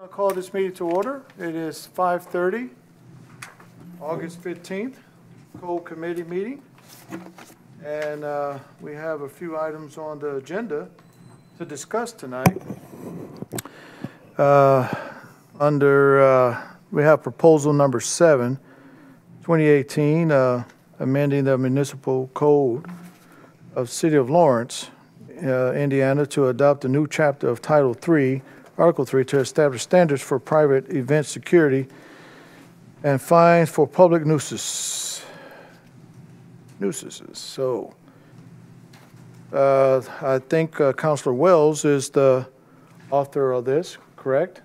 I'll call this meeting to order. It is 5:30, August 15th, Code Committee meeting. And we have a few items on the agenda to discuss tonight. We have proposal number 7, 2018, amending the municipal code of City of Lawrence, Indiana, to adopt a new chapter of Title III, Article 3, to establish standards for private event security and fines for public nuisances. So, I think Councilor Wells is the author of this, correct?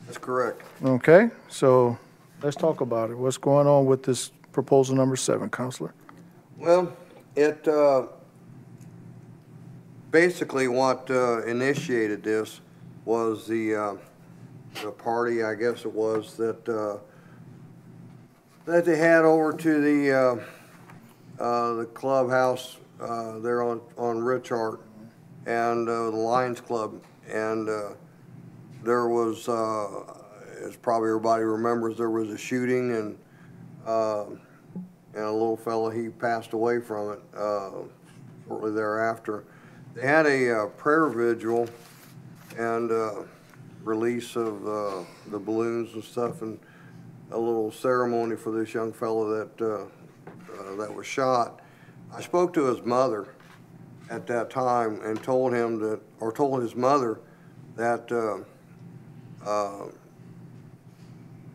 That's correct. Okay, so let's talk about it. What's going on with this proposal number 7, Councilor? Well, it basically what initiated this was the party, I guess it was, that they had over to the clubhouse there on Richart and the Lions Club, and there was, as probably everybody remembers, there was a shooting, and a little fella, he passed away from it shortly thereafter. They had a prayer vigil and release of the balloons and stuff, and a little ceremony for this young fellow that was shot. I spoke to his mother at that time and told his mother that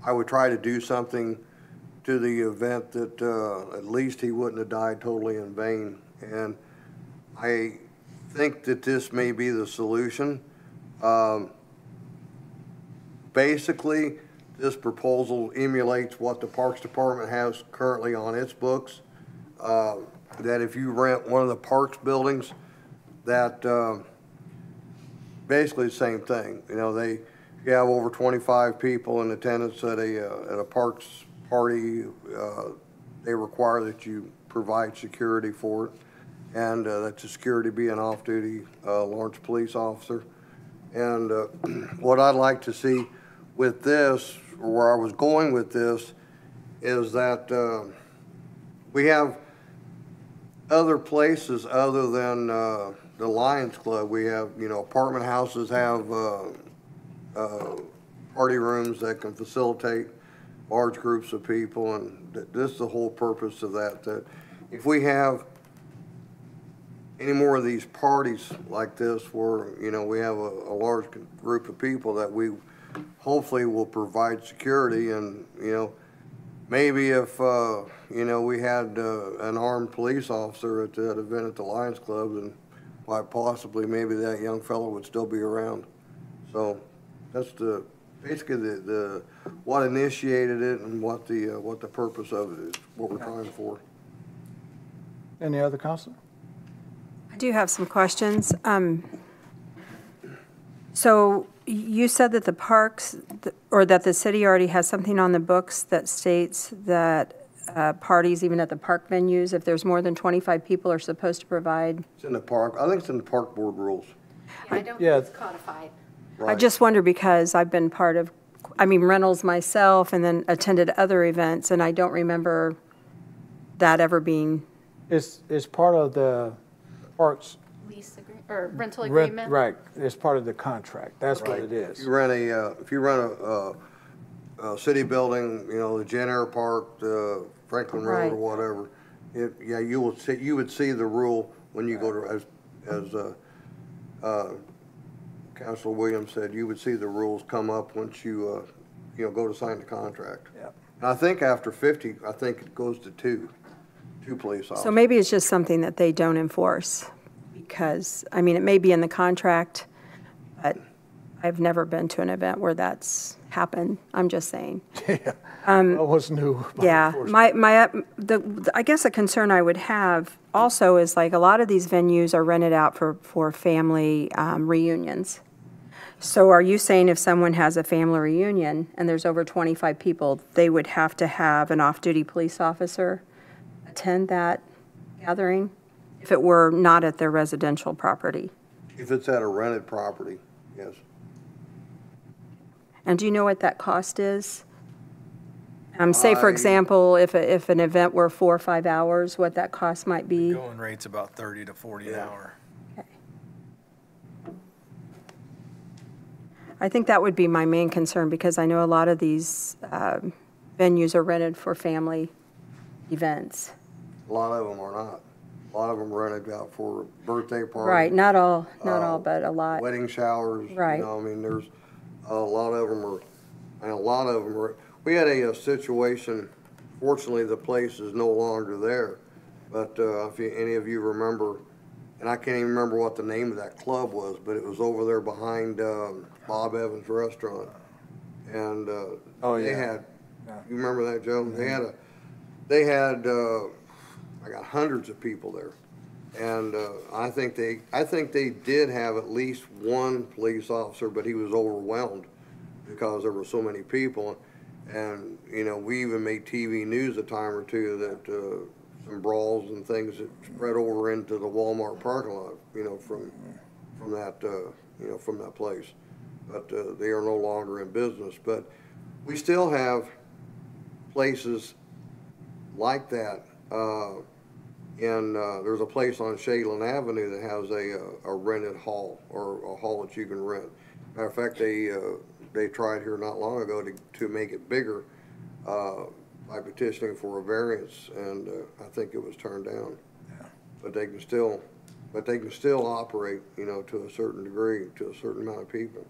I would try to do something to the event that at least he wouldn't have died totally in vain. And I think that this may be the solution. Basically, this proposal emulates what the Parks Department has currently on its books. That if you rent one of the parks buildings, that basically the same thing. You know, you have over 25 people in attendance at a parks party. They require that you provide security for it, and that the security be an off-duty Lawrence police officer. And what I'd like to see with this, or where I was going with this, is that we have other places other than the Lions Club. We have, apartment houses have party rooms that can facilitate large groups of people, and this is the whole purpose of that if we have any more of these parties like this where, we have a large group of people, that we hopefully will provide security. And, maybe if, we had an armed police officer at that event at the Lions Club, then quite possibly maybe that young fellow would still be around. So that's basically the what initiated it and what the purpose of it is, what we're trying for. Any other councilor? I do have some questions. So you said that the parks, or that the city already has something on the books that states that parties, even at the park venues, if there's more than 25 people, are supposed to provide? It's in the park. I think it's in the park board rules. Yeah, I don't think it's codified. Right. I just wonder, because I've been part of, rentals myself, and then attended other events, and I don't remember that ever being. It's part of the parks. Lease agreement, or rental agreement? Right, it's part of the contract. That's Right. what it is. If you rent a city building, the Jen Air Park, the Franklin Road, Right. or whatever, you would see the rule when you go to, as Councilor Williams said, you would see the rules come up once you go to sign the contract. Yeah. And I think after 50, I think it goes to two police officers. So maybe it's just something that they don't enforce, because, it may be in the contract, but I've never been to an event where that's happened. I'm just saying. Yeah, that was new. Yeah, I guess a concern I would have also is, like, a lot of these venues are rented out for family reunions. So are you saying if someone has a family reunion and there's over 25 people, they would have to have an off-duty police officer attend that gathering if it were not at their residential property? If it's at a rented property, yes. And do you know what that cost is? Say, for example, if an event were 4 or 5 hours, what that cost might be? Going rate's about 30 to 40 an hour. Okay. I think that would be my main concern, because I know a lot of these venues are rented for family events. A lot of them are not. A lot of them rented out for birthday parties. Right, not all, but a lot. Wedding showers. Right. You know, I mean, there's a lot of them are, and a lot of them are. We had a situation, fortunately the place is no longer there, but if any of you remember, and I can't even remember what the name of that club was, but it was over there behind Bob Evans Restaurant. And they had, you remember that, Joe? Mm-hmm. They had I got hundreds of people there. And I think they did have at least one police officer, but he was overwhelmed because there were so many people. And, you know, we even made TV news a time or two that some brawls and things that spread over into the Walmart parking lot, you know, from that place. But they are no longer in business. But we still have places like that. There's a place on Shaylin Avenue that has a rented hall, or a hall that you can rent. Matter of fact, they tried here not long ago to make it bigger by petitioning for a variance, and I think it was turned down. Yeah. But they can still operate, you know, to a certain degree, to a certain amount of people.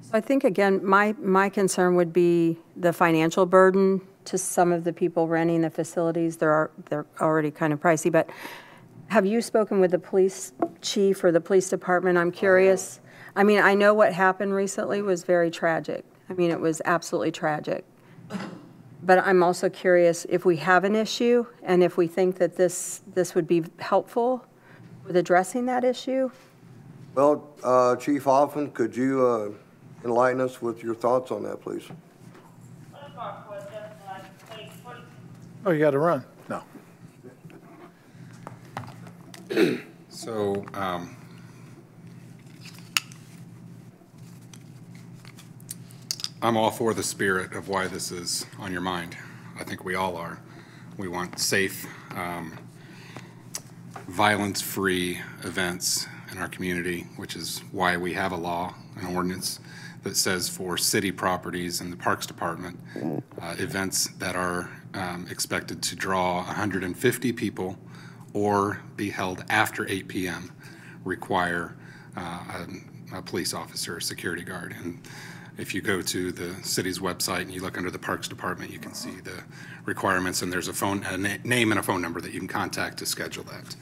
So I think, again, my concern would be the financial burden to some of the people renting the facilities. They're already kind of pricey, but have you spoken with the police chief or the police department? I'm curious. I mean, I know what happened recently was very tragic. I mean, it was absolutely tragic. But I'm also curious if we have an issue and if we think that this would be helpful with addressing that issue. Well, Chief Hoffman, could you enlighten us with your thoughts on that, please? Oh, you got to run? No. So, I'm all for the spirit of why this is on your mind. I think we all are. We want safe, violence-free events in our community, which is why we have a law, an ordinance that says for city properties and the Parks Department, events that are expected to draw 150 people or be held after 8 p.m. require a police officer, a security guard. And if you go to the city's website and you look under the Parks Department, you can see the requirements, and there's a name and a phone number that you can contact to schedule that.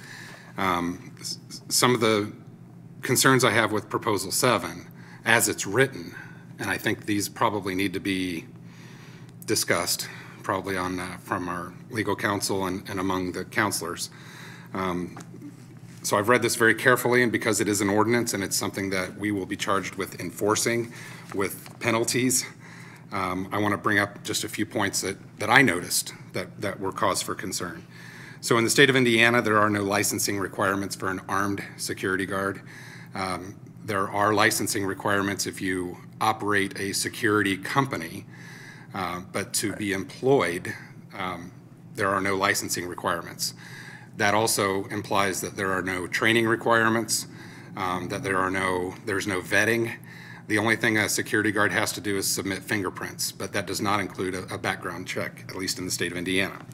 Some of the concerns I have with Proposal 7, as it's written, and I think these probably need to be discussed, probably from our legal counsel and among the counselors. So I've read this very carefully, and because it is an ordinance and it's something that we will be charged with enforcing with penalties, I want to bring up just a few points that I noticed that were cause for concern. So in the state of Indiana, there are no licensing requirements for an armed security guard. There are licensing requirements if you operate a security company, but to be employed, there are no licensing requirements. That also implies that there are no training requirements, that there's no vetting. The only thing a security guard has to do is submit fingerprints, but that does not include a background check, at least in the state of Indiana.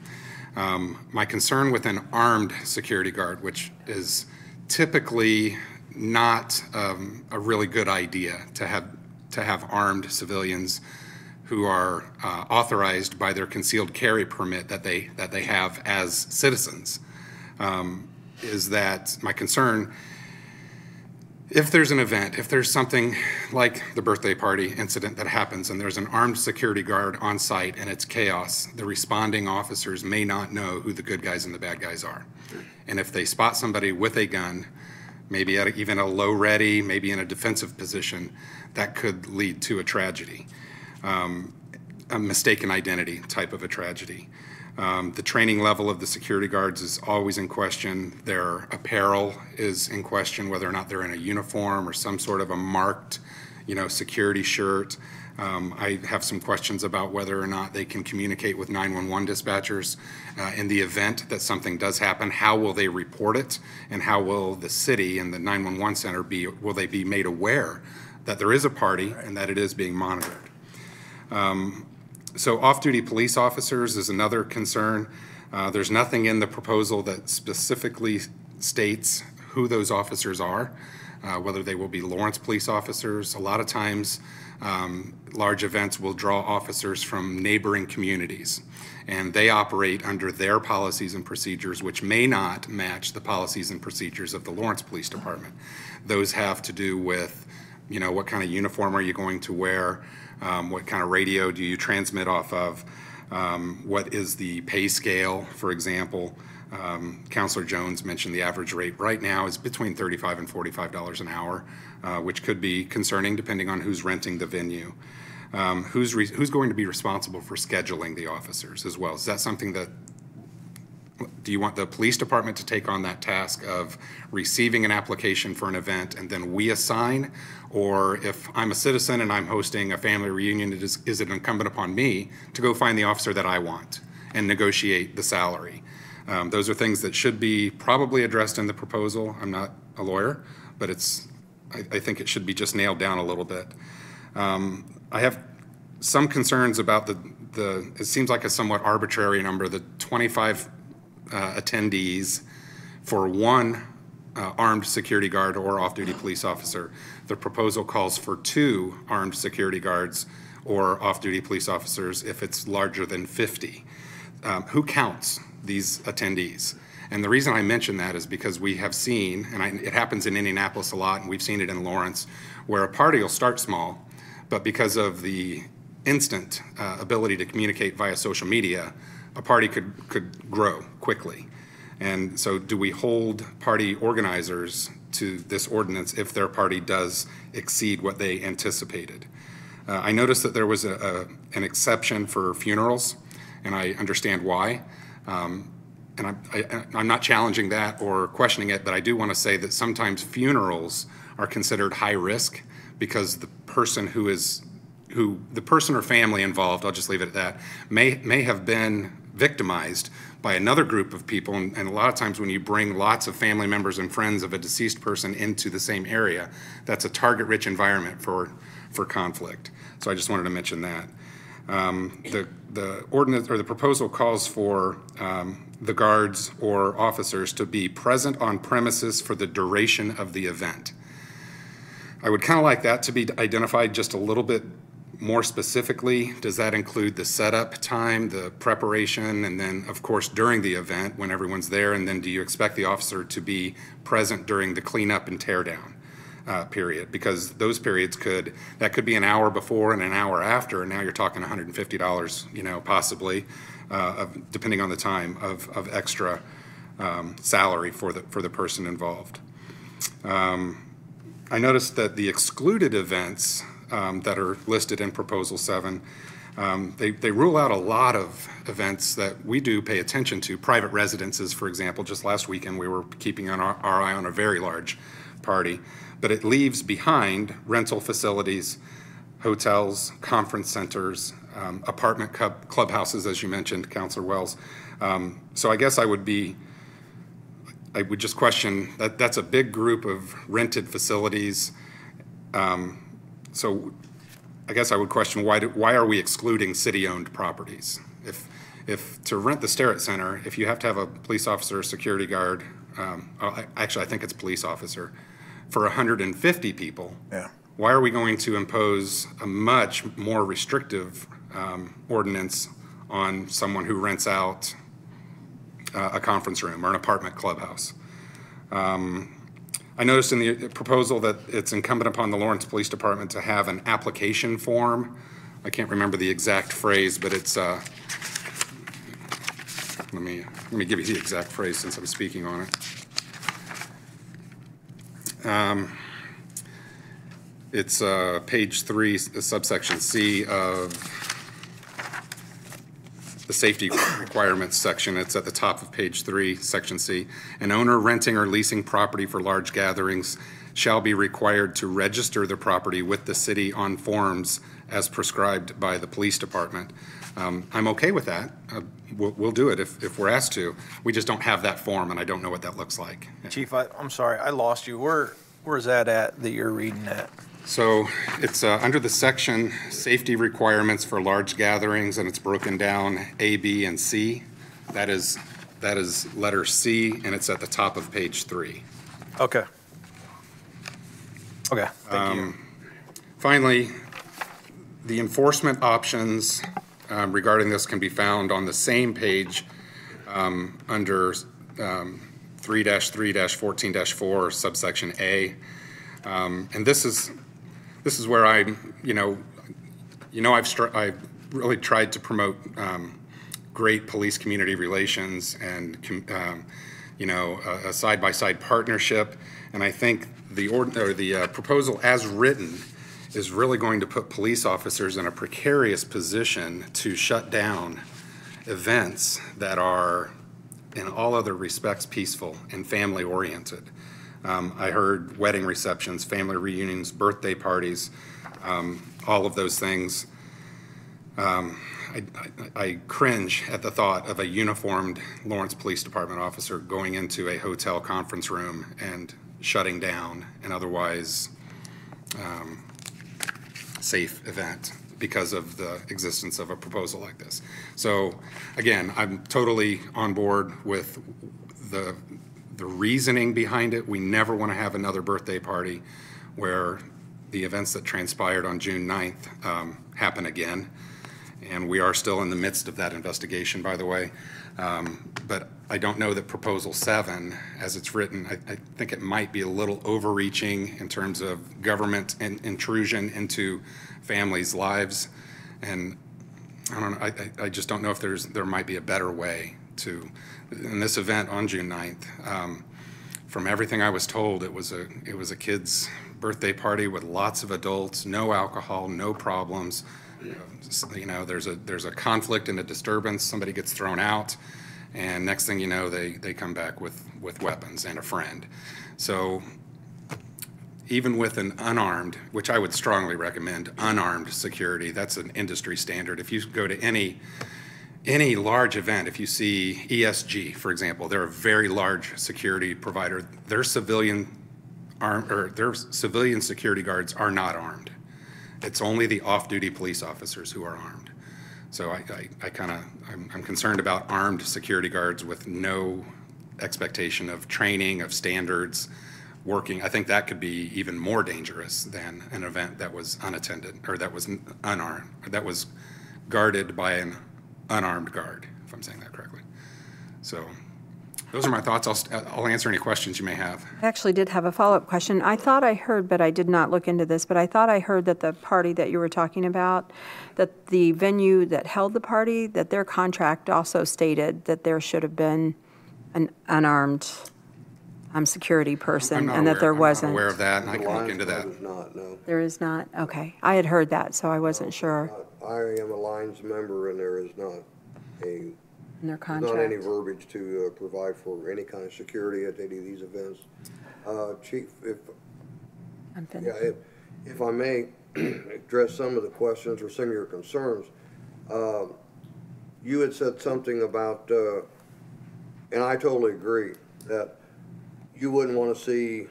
My concern with an armed security guard, which is typically not a really good idea to have armed civilians who are authorized by their concealed carry permit that they have as citizens, is that my concern, if there's an event, if there's something like the birthday party incident that happens and there's an armed security guard on site and it's chaos, the responding officers may not know who the good guys and the bad guys are. And if they spot somebody with a gun, maybe even a low ready, maybe in a defensive position, that could lead to a tragedy, a mistaken identity type of a tragedy. The training level of the security guards is always in question. Their apparel is in question, whether or not they're in a uniform or some sort of a marked security shirt. I have some questions about whether or not they can communicate with 911 dispatchers in the event that something does happen. How will they report it, and how will the city and the 911 center will they be made aware that there is a party and that it is being monitored? So off-duty police officers is another concern. There's nothing in the proposal that specifically states who those officers are, whether they will be Lawrence police officers. A lot of times, large events will draw officers from neighboring communities, and they operate under their policies and procedures, which may not match the policies and procedures of the Lawrence Police Department. Those have to do with, what kind of uniform are you going to wear? What kind of radio do you transmit off of? What is the pay scale, for example? Councilor Jones mentioned the average rate right now is between $35 and $45 an hour, which could be concerning depending on who's renting the venue. Who's going to be responsible for scheduling the officers as well? Is that something that, do you want the police department to take on that task of receiving an application for an event and then we assign? Or if I'm a citizen and I'm hosting a family reunion, is it incumbent upon me to go find the officer that I want and negotiate the salary? Those are things that should be probably addressed in the proposal. I'm not a lawyer, but I think it should be just nailed down a little bit. I have some concerns about it seems like a somewhat arbitrary number, the 25 attendees for one armed security guard or off-duty police officer. The proposal calls for 2 armed security guards or off-duty police officers if it's larger than 50. Who counts these attendees? And the reason I mention that is because we have seen, and it happens in Indianapolis a lot, and we've seen it in Lawrence, where a party will start small, but because of the instant ability to communicate via social media, a party could grow quickly. And so do we hold party organizers to this ordinance if their party does exceed what they anticipated? I noticed that there was an exception for funerals, and I understand why. And I'm not challenging that or questioning it, but I do want to say that sometimes funerals are considered high risk because the person the person or family involved, I'll just leave it at that, may have been victimized by another group of people. And a lot of times when you bring lots of family members and friends of a deceased person into the same area, that's a target-rich environment for conflict. So I just wanted to mention that. The ordinance or the proposal calls for the guards or officers to be present on premises for the duration of the event. I would kind of like that to be identified just a little bit more specifically. Does that include the setup time, the preparation, and then of course during the event when everyone's there? And then do you expect the officer to be present during the cleanup and tear down period? Because those periods could be an hour before and an hour after, and now you're talking $150, possibly, depending on the time of extra salary for the person involved. I noticed that the excluded events that are listed in Proposal 7, they rule out a lot of events that we do pay attention to. Private residences, for example. Just last weekend we were keeping our eye on a very large party, but it leaves behind rental facilities, hotels, conference centers, apartment clubhouses, as you mentioned, Councilor Wells. So I guess I would just question that that's a big group of rented facilities. So I guess I would question why are we excluding city-owned properties? If to rent the Starrett Center, if you have to have a police officer or security guard, actually I think it's police officer, for 150 people, Yeah. why are we going to impose a much more restrictive ordinance on someone who rents out a conference room or an apartment clubhouse? I noticed in the proposal that it's incumbent upon the Lawrence Police Department to have an application form. I can't remember the exact phrase, but it's, let me give you the exact phrase since I'm speaking on it. It's page 3, subsection C of the safety requirements section. It's at the top of page 3, section C. An owner renting or leasing property for large gatherings shall be required to register the property with the city on forms as prescribed by the police department. I'm okay with that. We'll do it if we're asked to. We just don't have that form, and I don't know what that looks like. Chief, I'm sorry, I lost you. Where's that at that you're reading at? So it's under the section safety requirements for large gatherings, and it's broken down A, B, and C. That is letter C, and it's at the top of page 3. Okay. Okay, thank you. Finally, the enforcement options regarding this can be found on the same page under 3-3-14-4 subsection A. And this is where I've really tried to promote great police community relations and a side-by-side partnership. And I think the proposal as written is really going to put police officers in a precarious position to shut down events that are, in all other respects, peaceful and family-oriented. I heard wedding receptions, family reunions, birthday parties, all of those things. I cringe at the thought of a uniformed Lawrence Police Department officer going into a hotel conference room and shutting down an otherwise safe event because of the existence of a proposal like this. So again, I'm totally on board with the reasoning behind it. We never want to have another birthday party where the events that transpired on June 9th happen again. And we are still in the midst of that investigation, by the way. But I don't know that Proposal 7, as it's written, I think it might be a little overreaching in terms of government intrusion into families' lives. And I don't know, I just don't know if there might be a better way to, in this event on June 9th, from everything I was told, it was a kid's birthday party with lots of adults, no alcohol, no problems. There's a conflict and a disturbance, somebody gets thrown out, and next thing you know, they come back with weapons and a friend. So even with an unarmed, which I would strongly recommend, unarmed security, that's an industry standard. If you go to any large event, if you see ESG, for example, they're a very large security provider. Their civilian security guards are not armed. It's only the off-duty police officers who are armed. So I'm concerned about armed security guards with no expectation of training, of standards, working. I think that could be even more dangerous than an event that was unattended or that was unarmed, or that was guarded by an unarmed guard, if I'm saying that correctly. So those are my thoughts. I'll answer any questions you may have. I actually did have a follow-up question. I thought I heard, but I did not look into this, but I thought I heard that the party that you were talking about, that the venue that held the party, that their contract also stated that there should have been an unarmed security person, and that there wasn't. I'm not aware of that, and I The can look Lions into Club that. is not, no. There is not? Okay. I had heard that, so I wasn't sure I am a Lions member, and there is not in their not any contract. verbiage to provide for any kind of security at any of these events. Chief, I'm finished. if I may address some of the questions or some of your concerns, you had said something about, and I totally agree, that you wouldn't want to see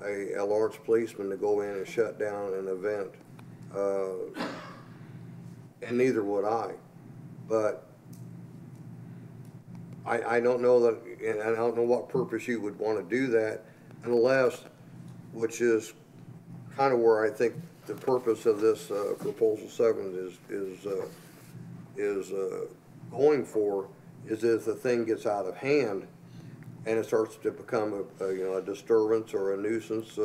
a large policeman to go in and shut down an event, and neither would I. But I don't know that, and I don't know what purpose you would want to do that unless, which is kind of where I think the purpose of this Proposal 7 is going for, is if the thing gets out of hand and it starts to become a disturbance or a nuisance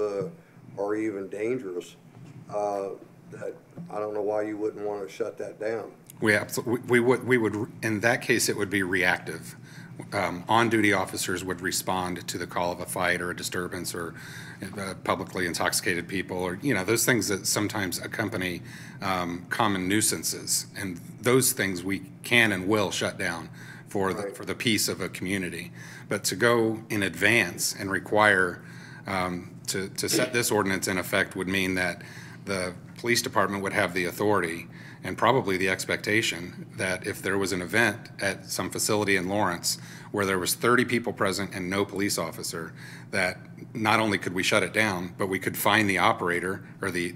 or even dangerous, that I don't know why you wouldn't want to shut that down. We would, in that case, it would be reactive. On-duty officers would respond to the call of a fight or a disturbance or publicly intoxicated people, or, those things that sometimes accompany common nuisances. And those things we can and will shut down for the peace of a community. But to go in advance and require to set this ordinance in effect would mean that the police department would have the authority and probably the expectation that if there was an event at some facility in Lawrence where there was 30 people present and no police officer, that not only could we shut it down, but we could fine the operator or the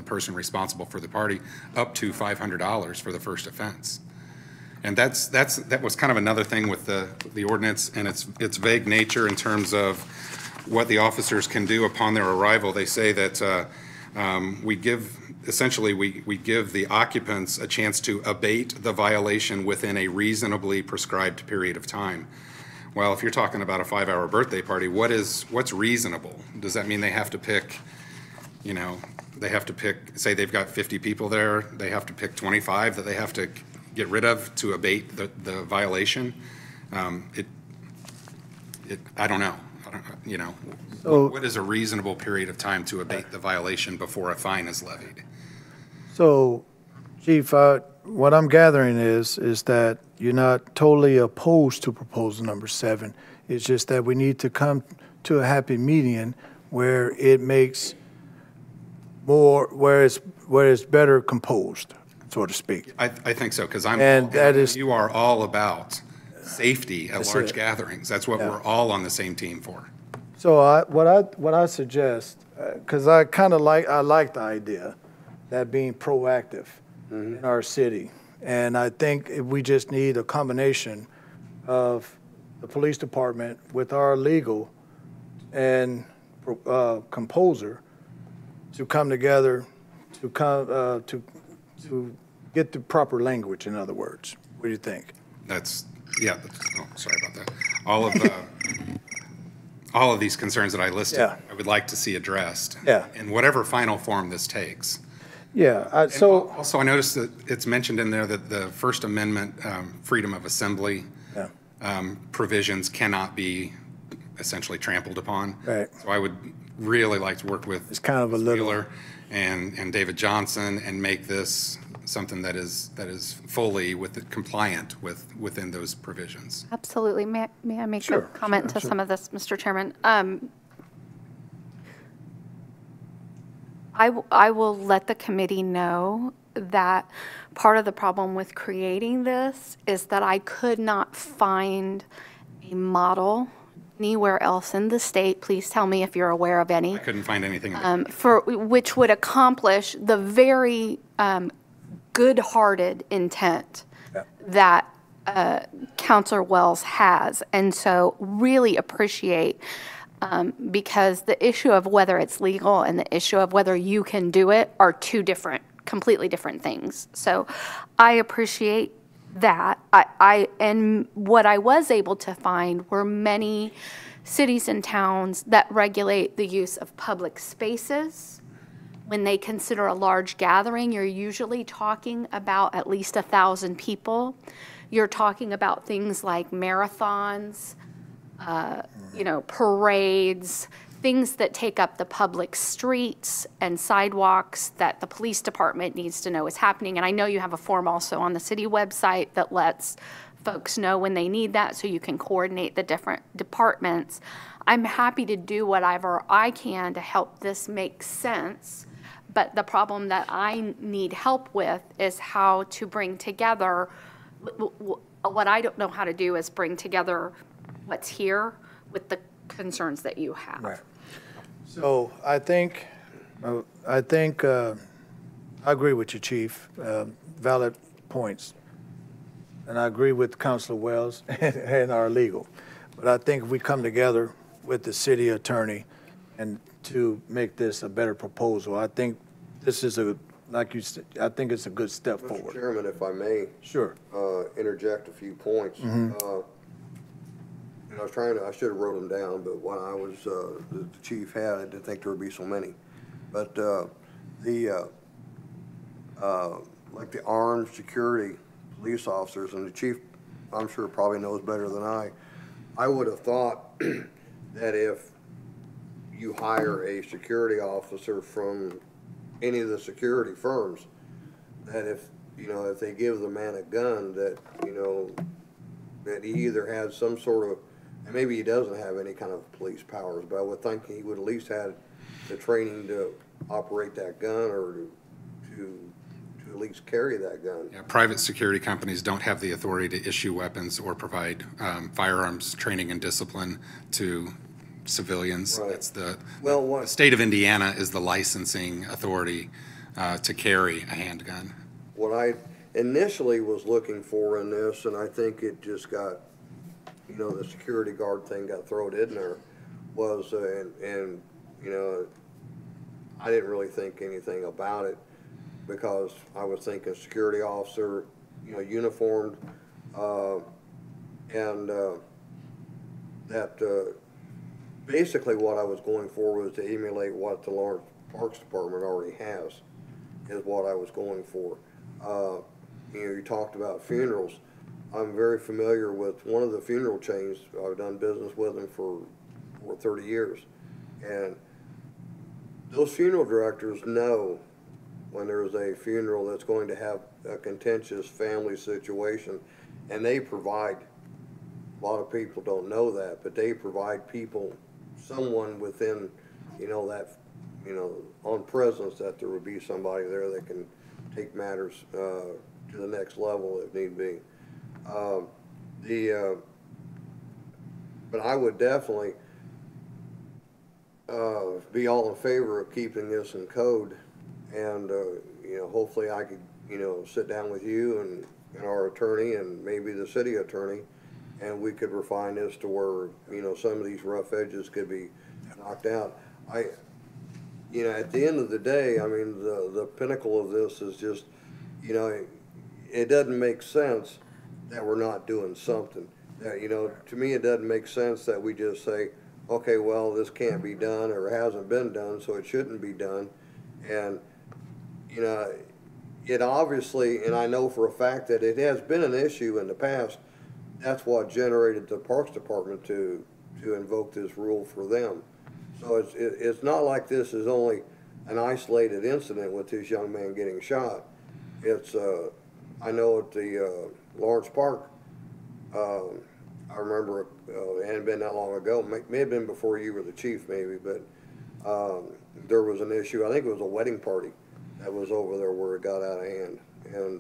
person responsible for the party up to $500 for the first offense. And that was kind of another thing with the ordinance and its vague nature in terms of what the officers can do upon their arrival. They say that we give the occupants a chance to abate the violation within a reasonably prescribed period of time. Well, if you're talking about a 5-hour birthday party, what's reasonable? Does that mean they have to pick, say they've got 50 people there, they have to pick 25 that they have to get rid of to abate the violation? I don't know. So- what is a reasonable period of time to abate the violation before a fine is levied? So, Chief, what I'm gathering is that you're not totally opposed to proposal number 7. It's just that we need to come to a happy median where it makes where it's better composed, so to speak. I think so, because you are all about safety at large gatherings. That's what we're all on the same team for. So what I suggest, because I like the idea that being proactive in our city, and I think we just need a combination of the police department with our legal and composer to come together to get the proper language. In other words, what do you think? Sorry about that. All of these concerns that I listed, I would like to see addressed. In whatever final form this takes. Also, I noticed that it's mentioned in there that the First Amendment freedom of assembly provisions cannot be essentially trampled upon. Right. So I would really like to work with Wheeler and David Johnson and make this something that is fully compliant within those provisions. Absolutely. May I make a comment to some of this, Mr. Chairman? I will let the committee know that part of the problem with creating this is that I could not find a model anywhere else in the state. Please tell me if you're aware of any. I couldn't find anything. For which would accomplish the very good-hearted intent that Councilor Wells has. And so really appreciate because the issue of whether it's legal and the issue of whether you can do it are two completely different things. So I appreciate that. And what I was able to find were many cities and towns that regulate the use of public spaces. When they consider a large gathering, you're usually talking about at least 1,000 people. You're talking about things like marathons, parades, things that take up the public streets and sidewalks that the police department needs to know is happening. And I know you have a form also on the city website that lets folks know when they need that so you can coordinate the different departments. I'm happy to do whatever I can to help this make sense. But the problem that I need help with is how to bring together, what I don't know how to do is bring together what's here with the concerns that you have. Right. So I think I agree with you, Chief. Valid points. And I agree with Councilor Wells and our legal. But I think if we come together with the city attorney and to make this a better proposal, I think this is like you said, I think it's a good step forward. Mr. Chairman, if I may. Sure. Interject a few points. I should have wrote them down, but when I was, the chief had, I didn't think there would be so many. But like the armed security police officers, and the chief, I'm sure probably knows better than I would have thought that if you hire a security officer from any of the security firms, that if they give the man a gun, that, that he either has some sort of, and maybe he doesn't have any kind of police powers, but I would think he would at least have the training to operate that gun or to at least carry that gun. Yeah, private security companies don't have the authority to issue weapons or provide firearms training and discipline to civilians. Right. That's the state of Indiana is the licensing authority to carry a handgun. What I initially was looking for in this, and I think it just got, the security guard thing got thrown in there, was, and I didn't really think anything about it because I was thinking security officer, uniformed, and that basically what I was going for was to emulate what the Lawrence Parks Department already has, is what I was going for. You talked about funerals. I'm very familiar with one of the funeral chains. I've done business with them for 30 years. And those funeral directors know when there's a funeral that's going to have a contentious family situation, and they provide, a lot of people don't know that, but they provide people, someone within, that, on presence, that there would be somebody there that can take matters to the next level if need be. But I would definitely be all in favor of keeping this in code, and hopefully I could sit down with you and our attorney and maybe the city attorney, and we could refine this to where some of these rough edges could be knocked out. At the end of the day, I mean, the pinnacle of this is just, it doesn't make sense that we're not doing something. To me, it doesn't make sense that we just say, okay, well, this can't be done or hasn't been done, so it shouldn't be done. And, it obviously, and I know for a fact that it has been an issue in the past. That's what generated the Parks Department to invoke this rule for them. So it's not like this is only an isolated incident with this young man getting shot. It's, I know at the Lawrence Park, I remember it hadn't been that long ago, may have been before you were the chief maybe, but there was an issue, I think it was a wedding party that was over there where it got out of hand. And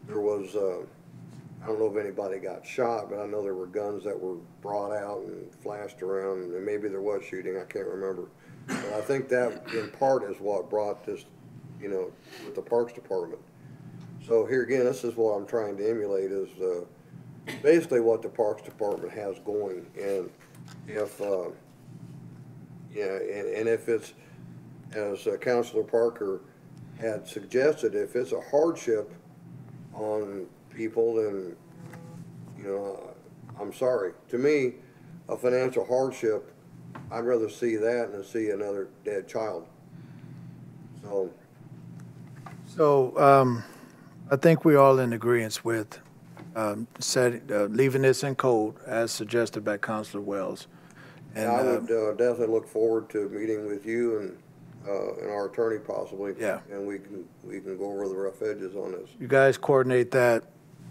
there was, I don't know if anybody got shot, but I know there were guns that were brought out and flashed around, and maybe there was shooting, I can't remember. But I think that in part is what brought this, with the Parks Department. So here again, this is what I'm trying to emulate is basically what the Parks Department has going. And if, and if it's, as Councilor Parker had suggested, if it's a hardship on people, then, I'm sorry. To me, a financial hardship, I'd rather see that than see another dead child. So I think we're all in agreement with leaving this in code as suggested by Councilor Wells. And I would definitely look forward to meeting with you and our attorney possibly. Yeah. And we can go over the rough edges on this. You guys coordinate that.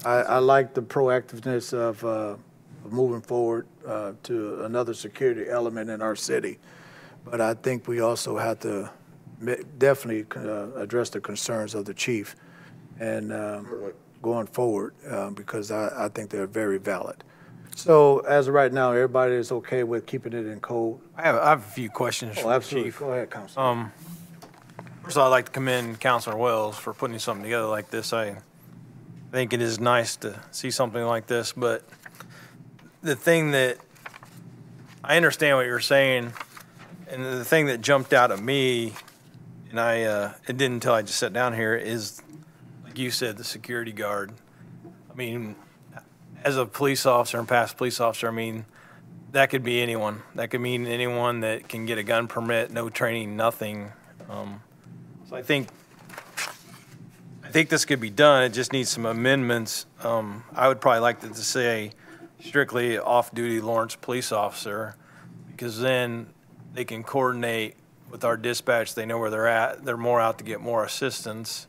I like the proactiveness of moving forward to another security element in our city. But I think we also have to definitely address the concerns of the chief and going forward because I think they're very valid. So as of right now, everybody is okay with keeping it in code? I have a few questions for the Absolutely. chief. Go ahead, Councilor. First of all, I'd like to commend Councilor Wells for putting something together like this. I think it is nice to see something like this, but the thing that I understand what you're saying, and the thing that jumped out at me, and it didn't until I just sat down here, is like you said, the security guard. I mean, as a police officer and past police officer, I mean, that could be anyone. That could mean anyone that can get a gun permit, no training, nothing. So I think this could be done. It just needs some amendments. I would probably like to say strictly off-duty Lawrence police officer, because then they can coordinate with our dispatch. They know where they're at. They're more out to get more assistance,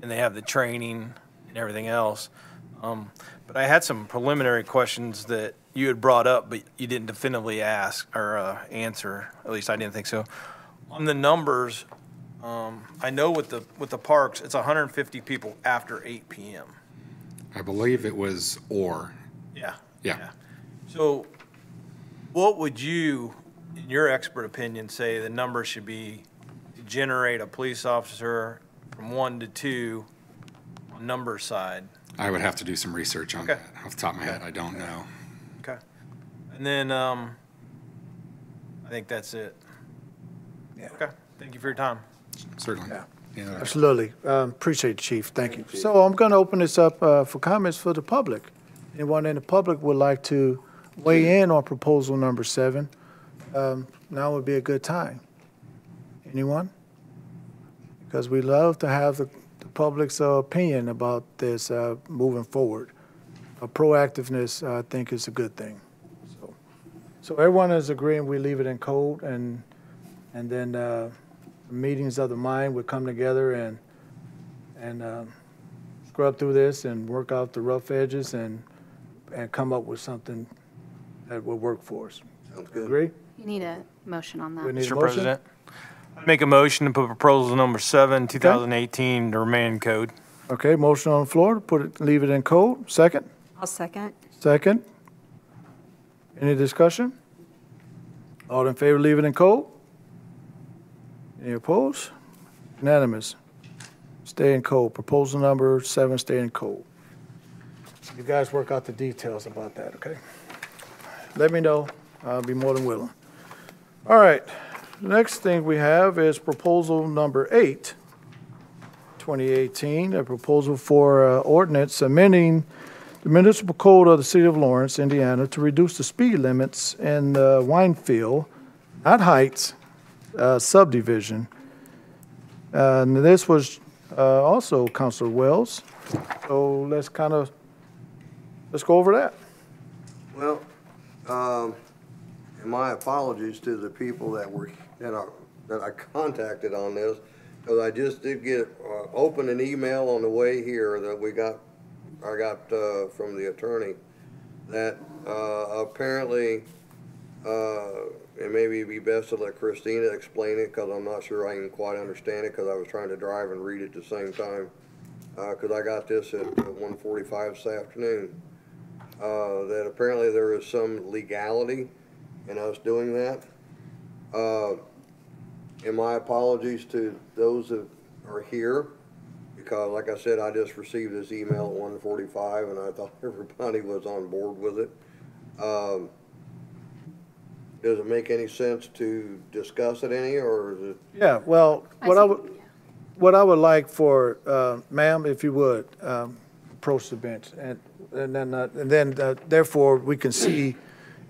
and they have the training and everything else. But I had some preliminary questions that you had brought up, but you didn't definitively ask or answer. At least I didn't think so. On the numbers, I know with the parks, it's 150 people after 8 PM. I believe it was or. Yeah. Yeah. So what would you, in your expert opinion, say the number should be to generate a police officer from 1 to 2 on number side? I would have to do some research on Okay. that. Off the top of my head, I don't know. Okay. And then, I think that's it. Yeah. Okay. Thank you for your time. Certainly. Yeah. Any other- Absolutely. Appreciate it, Chief. Thank you. So I'm going to open this up for comments for the public. Anyone in the public would like to weigh in on proposal number 7? Now would be a good time. Anyone? Because we love to have the public's opinion about this moving forward. Proactiveness, I think, is a good thing. So everyone is agreeing we leave it in code, and then meetings of the mind would come together and scrub through this and work out the rough edges and come up with something that will work for us. Sounds good. Agree? You need a motion on We that. need a Mr. motion? President, I'd make a motion to put proposal number 7, 2018, to remain in code. Okay, motion on the floor to put it, leave it in code. Second? I'll second. Second? Any discussion? All in favor, leave it in code? Any opposed? Unanimous. Stay in code. Proposal number 7, stay in code. You guys work out the details about that, okay? Let me know. I'll be more than willing. All right. The next thing we have is proposal number 8, 2018, a proposal for ordinance amending the municipal code of the city of Lawrence, Indiana, to reduce the speed limits in Winefield, not Heights, subdivision. And this was also Councilor Wells. So let's go over that. Well, and my apologies to the people that I contacted on this, because I just did get, open an email on the way here that I got from the attorney, that apparently, it maybe it'd be best to let Christina explain it, because I'm not sure I can quite understand it, because I was trying to drive and read it at the same time, because I got this at 1:45 this afternoon. That apparently there is some legality in us doing that. And my apologies to those that are here, because like I said, I just received this email at 1:45 and I thought everybody was on board with it. Does it make any sense to discuss it any, or is it? Yeah, well, what I would like for, ma'am, if you would, approach the bench, and then therefore we can see,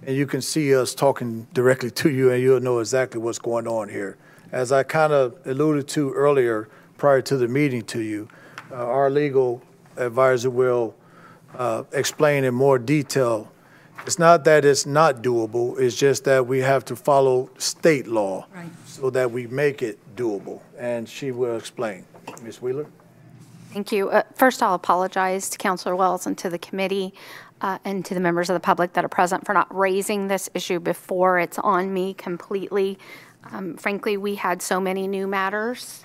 and you can see us talking directly to you, and you'll know exactly what's going on here. As I kind of alluded to earlier, prior to the meeting to you, our legal advisor will explain in more detail. It's not that it's not doable, it's just that we have to follow state law so that we make it doable, and she will explain. Ms. Wheeler? Thank you. First, I'll apologize to Councilor Wells and to the committee and to the members of the public that are present for not raising this issue before. It's on me completely. Frankly, we had so many new matters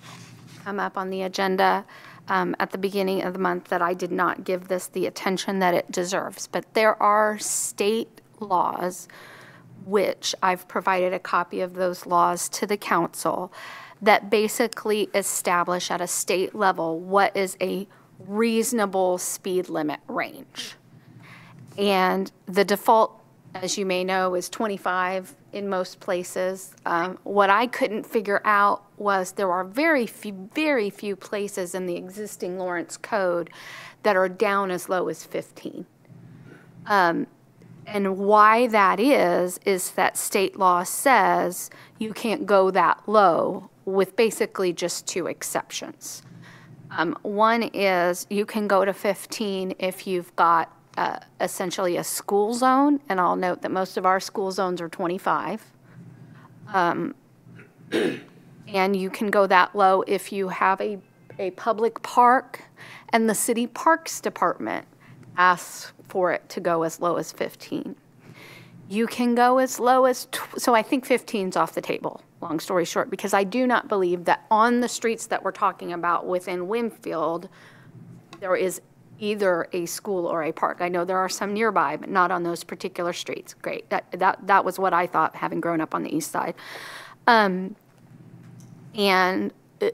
come up on the agenda at the beginning of the month that I did not give this the attention that it deserves. But there are state laws, which I've provided a copy of those laws to the council, that basically establish at a state level what is a reasonable speed limit range. And the default, as you may know, is 25 in most places. What I couldn't figure out was there are very few places in the existing Lawrence Code that are down as low as 15. And why that is that state law says you can't go that low, with basically just 2 exceptions. One is you can go to 15 if you've got essentially a school zone, and I'll note that most of our school zones are 25. And you can go that low if you have a public park and the city parks department asks for it to go as low as 15. You can go as low as, so I think 15's off the table. long story short, because I do not believe that on the streets that we're talking about within Winfield, there is either a school or a park. I know there are some nearby, but not on those particular streets. Great. That was what I thought, having grown up on the east side. And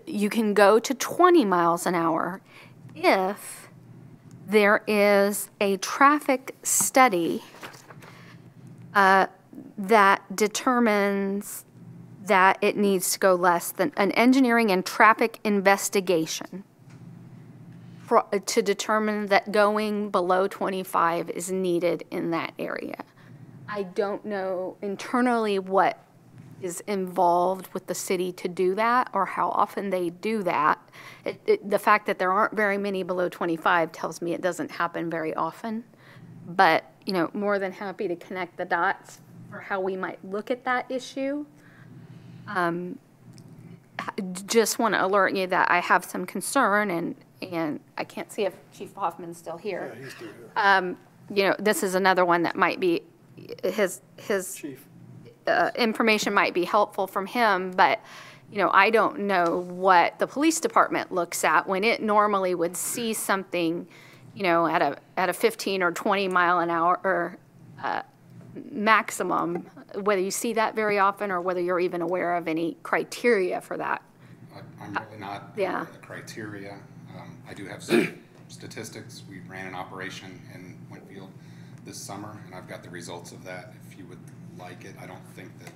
you can go to 20 miles an hour if there is a traffic study that determines that it needs to go less than an engineering and traffic investigation to determine that going below 25 is needed in that area. I don't know internally what is involved with the city to do that or how often they do that. The fact that there aren't very many below 25 tells me it doesn't happen very often. But, you know, more than happy to connect the dots for how we might look at that issue. Just want to alert you that I have some concern, and I can't see if Chief Hoffman's still here. Yeah, he's still here. You know, this is another one that might be, his Chief. information might be helpful from him, but, you know, I don't know what the police department looks at when it normally would see something, you know, at a 15 or 20 mile an hour or maximum, whether you see that very often or whether you're even aware of any criteria for that. I'm really not Yeah. aware of the criteria. I do have some statistics. We ran an operation in Winfield this summer, and I've got the results of that. If you would like it, I don't think that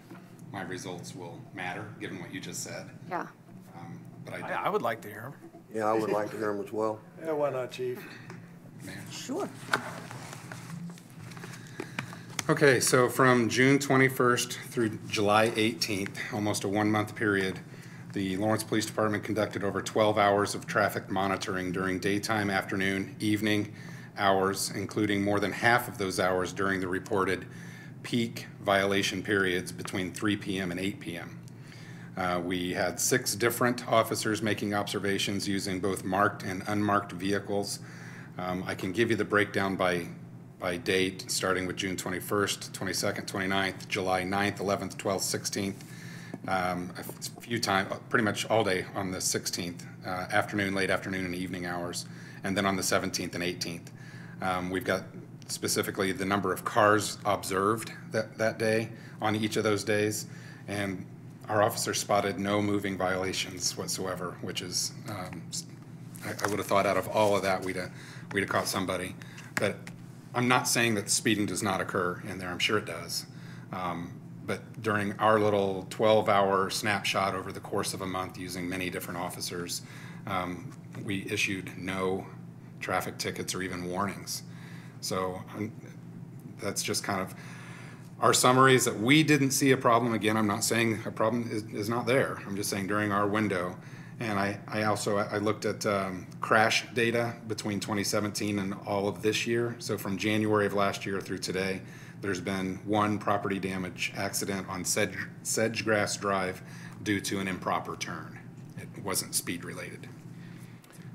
my results will matter, given what you just said. Yeah. But I do. I would like to hear him. Yeah, I would like to hear them as well. Yeah, why not, Chief? Sure. Okay, so from June 21st through July 18th, almost a 1-month period, the Lawrence Police Department conducted over 12 hours of traffic monitoring during daytime, afternoon, evening hours, including more than half of those hours during the reported peak violation periods between 3 p.m. and 8 p.m. We had 6 different officers making observations using both marked and unmarked vehicles. I can give you the breakdown by date, starting with June 21st, 22nd, 29th, July 9th, 11th, 12th, 16th. A few times, pretty much all day on the 16th, afternoon, late afternoon, and evening hours, and then on the 17th and 18th. We've got specifically the number of cars observed that day on each of those days, and our officers spotted no moving violations whatsoever, which is, I would have thought out of all of that we'd have caught somebody. But I'm not saying that speeding does not occur in there. I'm sure it does. But during our little 12-hour snapshot over the course of a month using many different officers, we issued no traffic tickets or even warnings. So that's just kind of our summary is that we didn't see a problem. Again, I'm not saying a problem is not there. I'm just saying during our window. And I looked at crash data between 2017 and all of this year. So from January of last year through today, there's been 1 property damage accident on Sedgegrass Drive due to an improper turn. It wasn't speed related.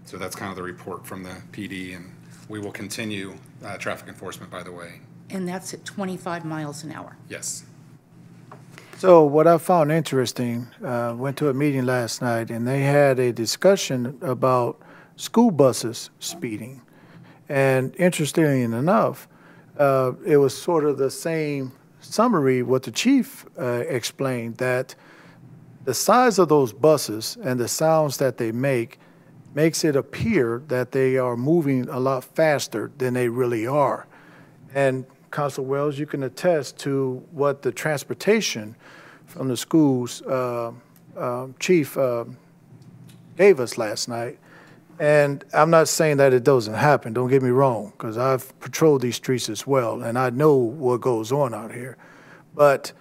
So that's kind of the report from the PD, and we will continue traffic enforcement, by the way. And that's at 25 miles an hour. Yes. So what I found interesting, went to a meeting last night, and they had a discussion about school buses speeding. And interestingly enough, it was sort of the same summary what the chief explained, that the size of those buses and the sounds that they makes it appear that they are moving a lot faster than they really are. And Council Wells, you can attest to what the transportation from the schools chief gave us last night. And I'm not saying that it doesn't happen, don't get me wrong, because I've patrolled these streets as well, and I know what goes on out here. But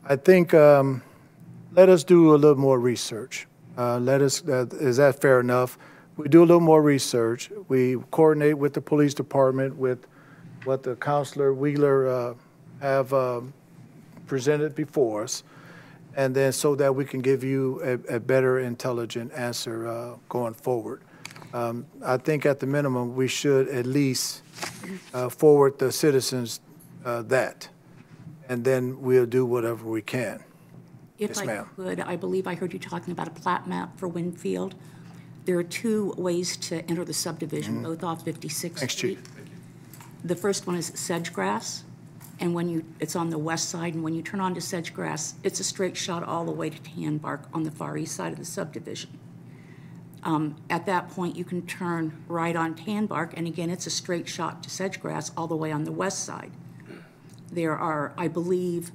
I think let us do a little more research. Is that fair enough? We do a little more research. We coordinate with the police department, with what the Councilor Wheeler have presented before us, and then so that we can give you a better intelligent answer going forward. I think at the minimum, we should at least forward the citizens that, and then we'll do whatever we can. If Yes, I ma'am. could, I believe I heard you talking about a plat map for Winfield. There are two ways to enter the subdivision, both off 56th Thanks, Street. Chief. The first one is Sedgegrass, and it's on the west side, and when you turn onto Sedgegrass, it's a straight shot all the way to Tanbark on the far east side of the subdivision. At that point, you can turn right on Tanbark, and again, it's a straight shot to Sedgegrass all the way on the west side. There are, I believe,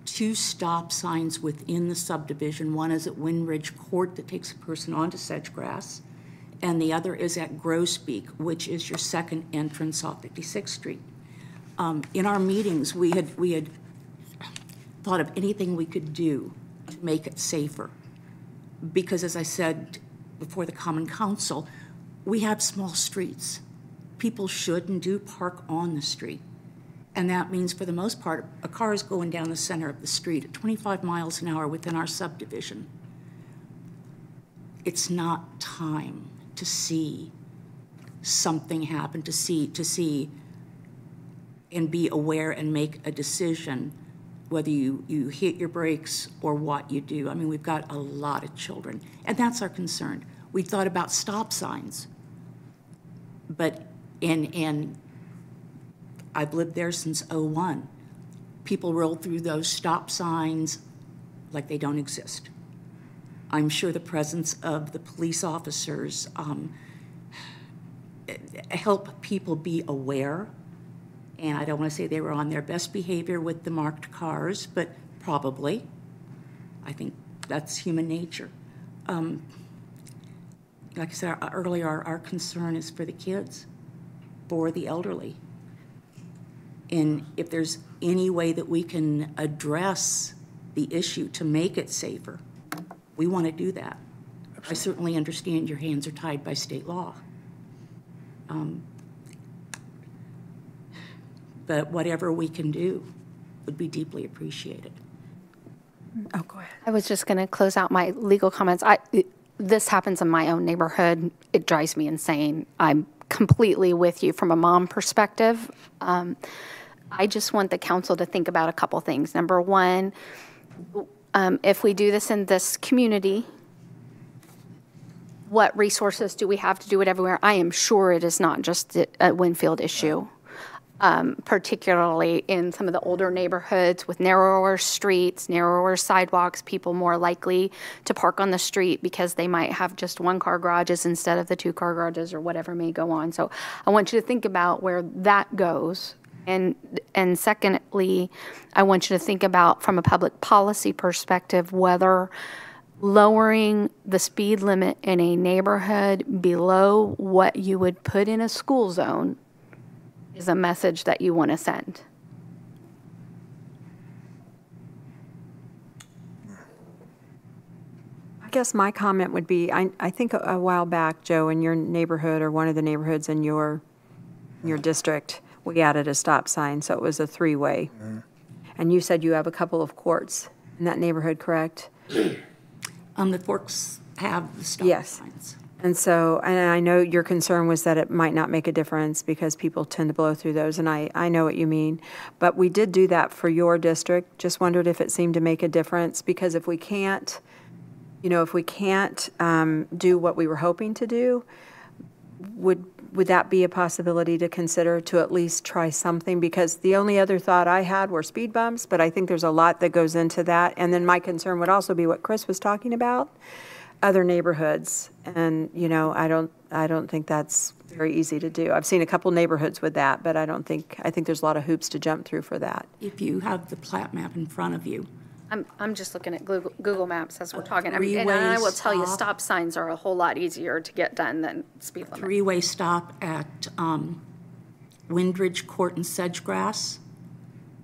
2 stop signs within the subdivision. One is at Windridge Court that takes a person onto Sedgegrass, and the other is at Grosbeak, which is your second entrance off 56th Street. In our meetings, we had thought of anything we could do to make it safer. Because as I said before the Common Council, we have small streets. People should and do park on the street. And that means, for the most part, a car is going down the center of the street at 25 miles an hour within our subdivision. It's not time to see something happen, to see and be aware and make a decision whether you hit your brakes or what you do. I mean, we've got a lot of children, and that's our concern. We thought about stop signs, but I've lived there since '01. People roll through those stop signs like they don't exist. I'm sure the presence of the police officers help people be aware. And I don't want to say they were on their best behavior with the marked cars, but probably. I think that's human nature. Like I said earlier, our concern is for the kids, for the elderly. And if there's any way that we can address the issue to make it safer, we want to do that. I certainly understand your hands are tied by state law. But whatever we can do would be deeply appreciated. Oh, go ahead. I was just going to close out my legal comments. This happens in my own neighborhood. It drives me insane. I'm completely with you from a mom perspective. I just want the council to think about a couple things. Number one, if we do this in this community, what resources do we have to do it everywhere? I am sure it is not just a Winfield issue. Particularly in some of the older neighborhoods with narrower streets, narrower sidewalks, people more likely to park on the street because they might have just 1-car garages instead of the 2-car garages or whatever may go on. So I want you to think about where that goes. And secondly, I want you to think about, from a public policy perspective, whether lowering the speed limit in a neighborhood below what you would put in a school zone is a message that you want to send. I guess my comment would be, I think a while back, Joe, in your neighborhood or one of the neighborhoods in your district, we added a stop sign, so it was a 3-way. And you said you have a couple of courts in that neighborhood, correct? The Forks have the stop Yes. signs. And so, and I know your concern was that it might not make a difference because people tend to blow through those, and I know what you mean. But we did do that for your district. Just wondered if it seemed to make a difference, because if we can't, if we can't do what we were hoping to do, would that be a possibility to consider, to at least try something? Because the only other thought I had were speed bumps, but I think there's a lot that goes into that. And then my concern would also be what Chris was talking about, other neighborhoods. And, I don't think that's very easy to do. I've seen a couple neighborhoods with that, but I think there's a lot of hoops to jump through for that. If you have the plat map in front of you, I'm just looking at Google Maps as we're talking. And three-way I will tell you, stop. stop signs are a whole lot easier to get done than speed limit. 3-way stop at Windridge Court and Sedgegrass.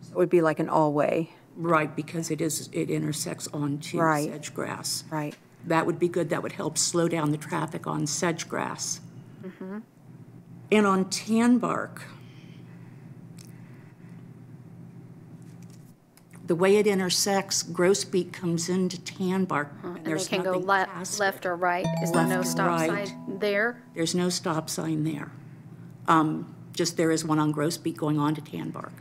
It would be like an all-way. Right, because it intersects onto Right. Sedgegrass. Right. That would be good. That would help slow down the traffic on Sedgegrass. Mm-hmm. And on Tanbark, the way it intersects, Grosbeak comes into Tanbark. And they there's can go nothing past left it. or right. Is there no Left or stop right. sign there? There's no stop sign there. Just there is one on Grosbeak going on to Tanbark.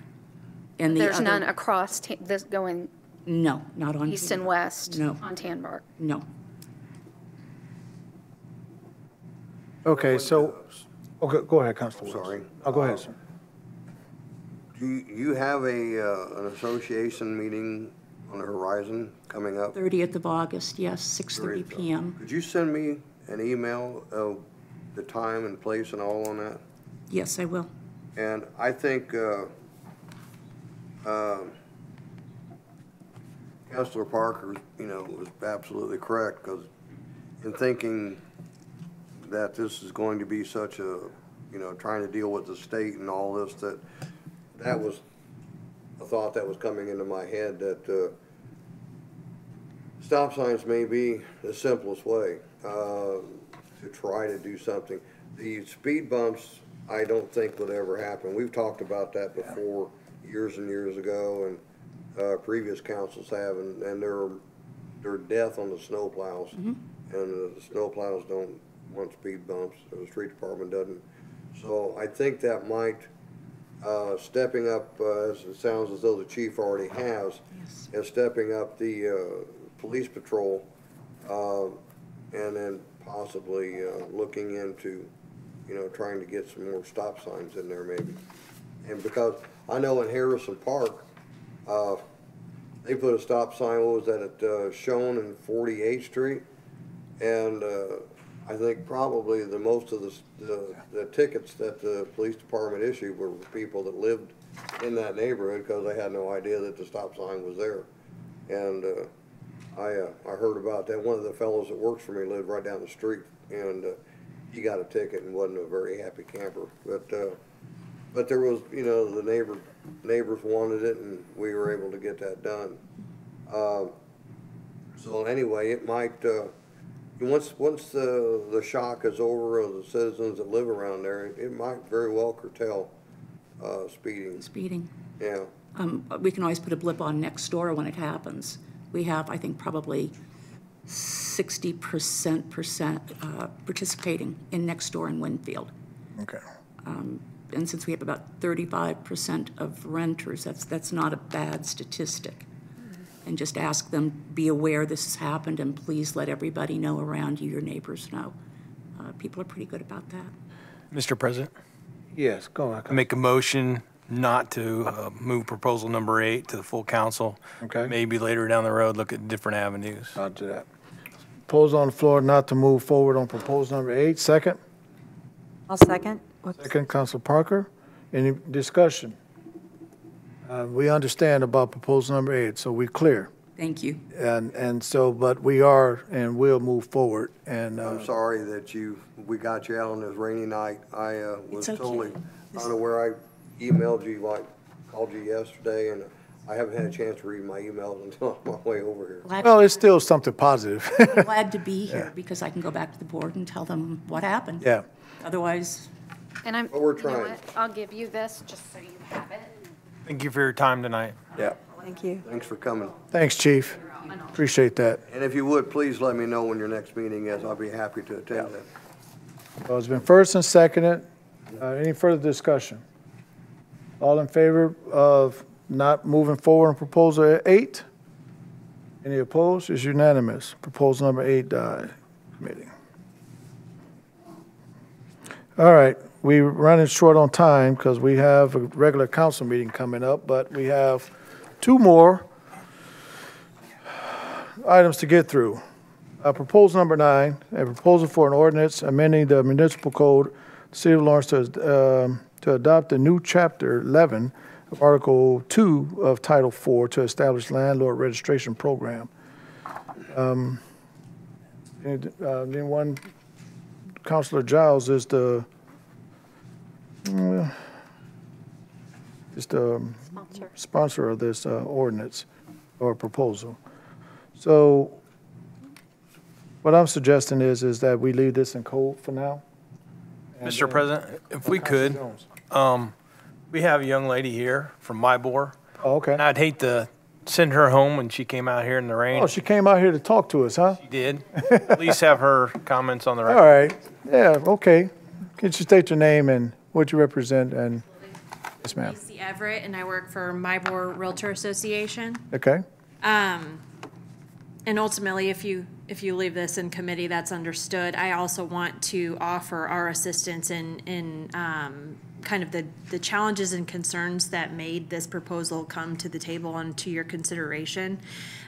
And the There's other- none across this going No, not on. east and west No. on Tanbark. No. Okay, so, okay, go ahead, Councilor Wells. Sorry. Oh, go ahead, sir. Do you have an association meeting on the horizon coming up? 30th of August, yes, 6:30 PM. Could you send me an email of the time and place and all on that? Yes, I will. And I think Councilor Parker, was absolutely correct, because in thinking that this is going to be such a, trying to deal with the state and all this, that was a thought that was coming into my head, that stop signs may be the simplest way to try to do something. The speed bumps, I don't think would ever happen. We've talked about that before, years and years ago, and previous councils have, and they're death on the snow plows. And the snow plows don't want speed bumps, or the street department doesn't. So I think that might, stepping up, as it sounds as though the chief already has, is stepping up the police patrol, and then possibly looking into, trying to get some more stop signs in there maybe. And because I know in Harrison Park, they put a stop sign, what was that, at Schoen and 48th Street? And I think probably the most of the tickets that the police department issued were for people that lived in that neighborhood, because they had no idea that the stop sign was there. And I heard about that. One of the fellows that works for me lived right down the street, and he got a ticket and wasn't a very happy camper. But there was, the neighbors wanted it, and we were able to get that done. So anyway, it might, once the shock is over of the citizens that live around there, it might very well curtail speeding. Speeding. Yeah. We can always put a blip on next door when it happens. We have, I think, probably 60% participating in next door in Winfield. Okay. And since we have about 35% of renters, that's not a bad statistic. And just ask them, be aware this has happened, and please let everybody know around you, your neighbors know. People are pretty good about that. Mr. President, Yes, go ahead. I make a motion not to move proposal number 8 to the full council. Okay. Maybe later down the road, look at different avenues. I'll do that. Proposal on the floor not to move forward on proposal number 8. Second? I'll second. Whoops. Second, Council Parker. Any discussion? We understand about proposal number 8, so we're clear. Thank you. And so, but we are and will move forward. And I'm sorry that we got you out on this rainy night. I was It's okay. totally unaware. I emailed you, called you yesterday, and I haven't had a chance to read my emails until I'm on my way over here. well, it's still something positive. I'm glad to be here because I can go back to the board and tell them what happened. Yeah. Otherwise, And I'm, But we're you know trying. what? I'll give you this just so you have it. Thank you for your time tonight. Yeah. Thank you. Thanks for coming. Thanks, Chief. Appreciate that. And if you would, please let me know when your next meeting is. I'll be happy to attend that. Well, it's been first and seconded. Any further discussion? All in favor of not moving forward on proposal 8? Any opposed? It's unanimous. Proposal number 8 died. Committee. All right, we're running short on time because we have a regular council meeting coming up, but we have 2 more items to get through. Proposal number 9, a proposal for an ordinance amending the municipal code, the City of Lawrence to adopt a new chapter 11 of Article 2 of Title 4 to establish landlord registration program. Anyone, Councilor Giles is the sponsor of this ordinance or proposal. So what I'm suggesting is that we leave this in code for now. Mr. President, if we could, we have a young lady here from Mybor. Oh, okay. And I'd hate to send her home when she came out here in the rain. Oh, she came out here to talk to us, huh? She did. At least have her comments on the All record. right. Yeah, okay. Can you state your name and what you represent and, yes, ma'am. Lacey Everett, and I work for Mybor Realtor Association. Okay, And ultimately, if you leave this in committee, that's understood. I also want to offer our assistance in kind of the challenges and concerns that made this proposal come to the table and to your consideration.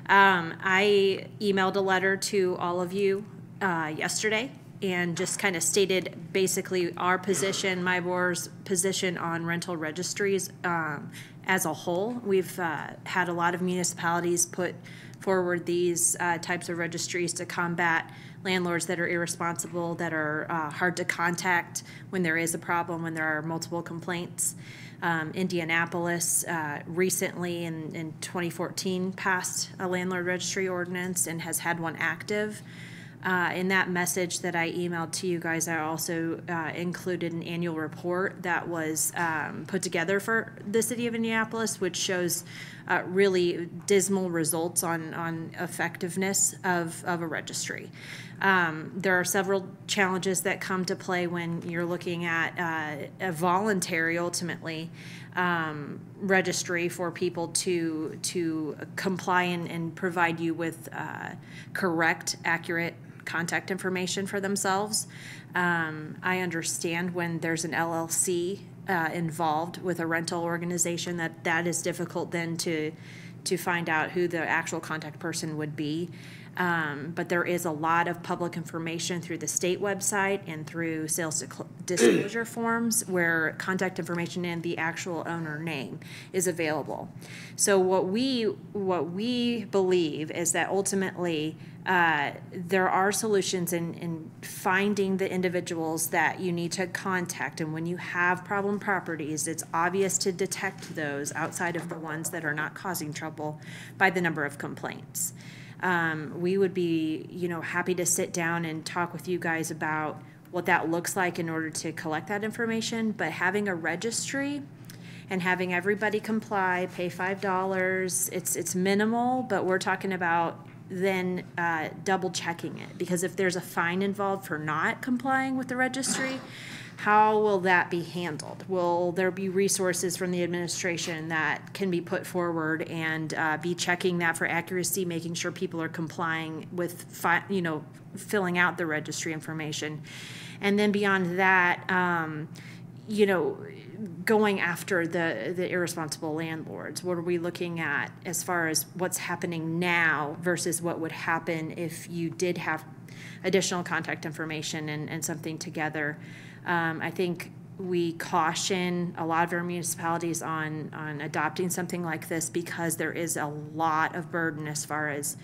I emailed a letter to all of you yesterday and just kind of stated basically our position, my board's position on rental registries as a whole. We've had a lot of municipalities put forward these types of registries to combat landlords that are irresponsible, that are hard to contact when there is a problem, when there are multiple complaints. Indianapolis recently in 2014 passed a landlord registry ordinance and has had one active. In that message that I emailed to you guys, I also included an annual report that was put together for the city of Indianapolis, which shows really dismal results on effectiveness of a registry. There are several challenges that come to play when you're looking at a voluntary, ultimately, registry for people to comply and provide you with correct, accurate contact information for themselves. I understand when there's an LLC involved with a rental organization that is difficult then to find out who the actual contact person would be. But there is a lot of public information through the state website and through sales disclosure forms where contact information and the actual owner name is available. So what we believe is that ultimately there are solutions in finding the individuals that you need to contact, and when you have problem properties, it's obvious to detect those outside of the ones that are not causing trouble by the number of complaints. We would be, happy to sit down and talk with you guys about what that looks like in order to collect that information, but having a registry and having everybody comply, pay $5, it's minimal, but we're talking about then double checking it, because if there's a fine involved for not complying with the registry, how will that be handled? Will there be resources from the administration that can be put forward and be checking that for accuracy, making sure people are complying with, filling out the registry information? And then beyond that, going after the irresponsible landlords. What are we looking at as far as what's happening now versus what would happen if you did have additional contact information and something together? I think we caution a lot of our municipalities on adopting something like this because there is a lot of burden as far as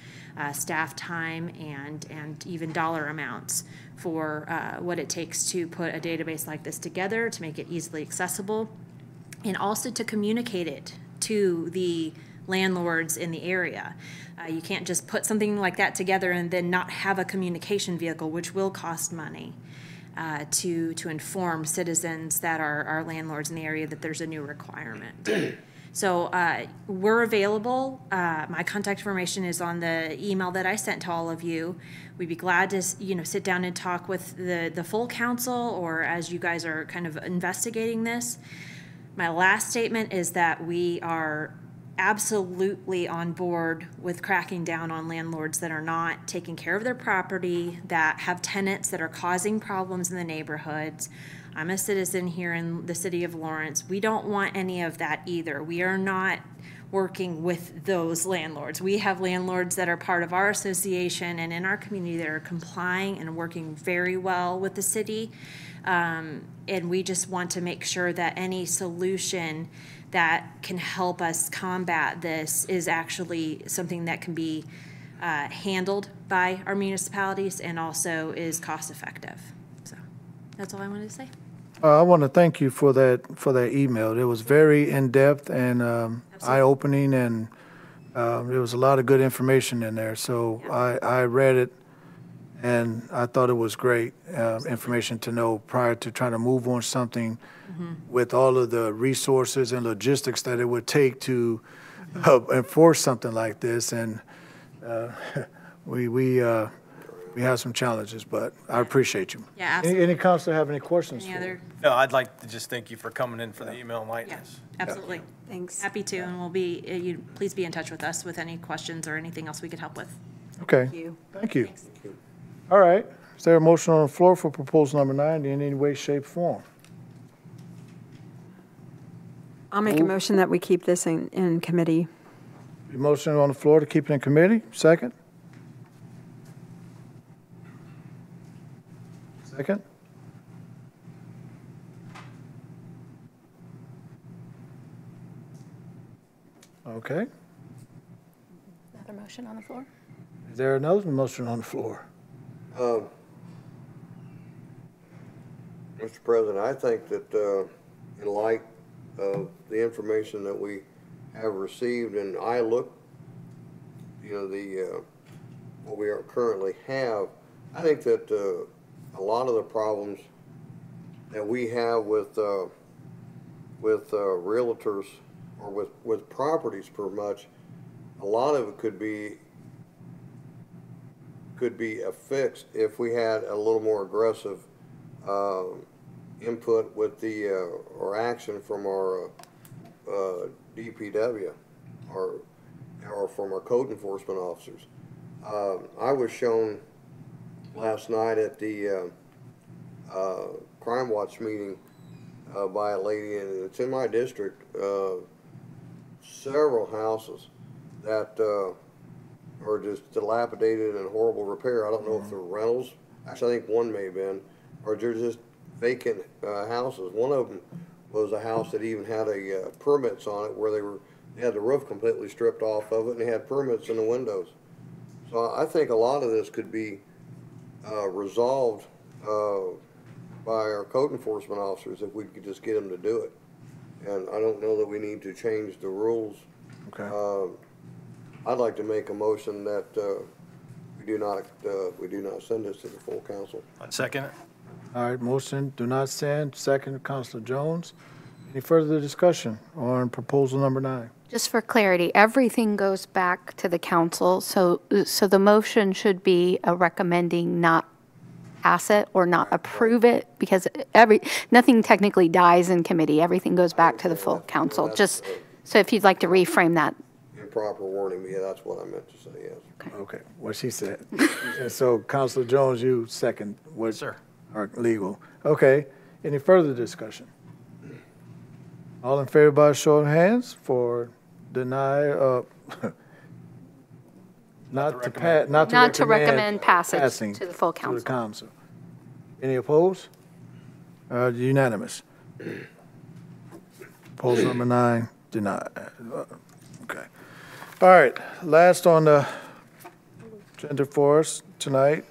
staff time and even dollar amounts for what it takes to put a database like this together, to make it easily accessible, and also to communicate it to the landlords in the area. You can't just put something like that together and then not have a communication vehicle, which will cost money. To inform citizens that are landlords in the area that there's a new requirement. So we're available. My contact information is on the email that I sent to all of you. We'd be glad to sit down and talk with the full council, or as you guys are kind of investigating this. My last statement is that we are absolutely on board with cracking down on landlords that are not taking care of their property, that have tenants that are causing problems in the neighborhoods. I'm a citizen here in the city of Lawrence. We don't want any of that either. We are not working with those landlords. We have landlords that are part of our association and in our community that are complying and working very well with the city. And we just want to make sure that any solution that can help us combat this is actually something that can be handled by our municipalities and also is cost effective. So that's all I wanted to say. I want to thank you for that email. It was very in-depth and eye-opening, and there was a lot of good information in there. So I read it, and I thought it was great information to know prior to trying to move on something with all of the resources and logistics that it would take to enforce something like this. And we we had some challenges, but I appreciate you. Yeah, absolutely. Any councilor have any questions? Any for other? No, I'd like to just thank you for coming in for the email Yeah, lightness. absolutely. Thanks. Happy to, and we'll be, please be in touch with us with any questions or anything else we could help with. Okay, you. thank you. All right, is there a motion on the floor for proposal number 9 in any way, shape, form? I'll make a motion that we keep this in committee. A motion on the floor to keep it in committee, second? Second? Okay, Another motion on the floor? is there another motion on the floor? Mr. President, I think that, in light of the information that we have received, and I look, what we currently have, I think that, a lot of the problems that we have with realtors or with properties per much, a lot of it could be fixed if we had a little more aggressive input with the or action from our DPW or from our code enforcement officers. I was shown last night at the Crime Watch meeting by a lady, and it's in my district, several houses that are just dilapidated and horrible repair. I don't know if they're rentals. Actually, I think one may have been, or they're just vacant houses. One of them was a house that even had a permits on it where they had the roof completely stripped off of it, and they had permits in the windows. So I think a lot of this could be resolved by our code enforcement officers if we could just get them to do it. And I don't know that we need to change the rules. Okay. I'd like to make a motion that we do not send this to the full council. I'd second it. All right, motion, do not send, second, Councilor Jones. Any further discussion on proposal number 9? Just for clarity, everything goes back to the council, so the motion should be recommending not pass it or not approve it, because nothing technically dies in committee. Everything goes back to the full council. Just, so if you'd like to reframe that. Improper wording, yeah, that's what I meant to say, yes. Okay, what she said. And so, Councilor Jones, you second what? Sir. Are legal. Okay, any further discussion? All in favor by show of hands for not to recommend passage passing to the full to the council. council. Any opposed? Unanimous. Proposal number 9 denied. Okay. All right, last on the agenda for us tonight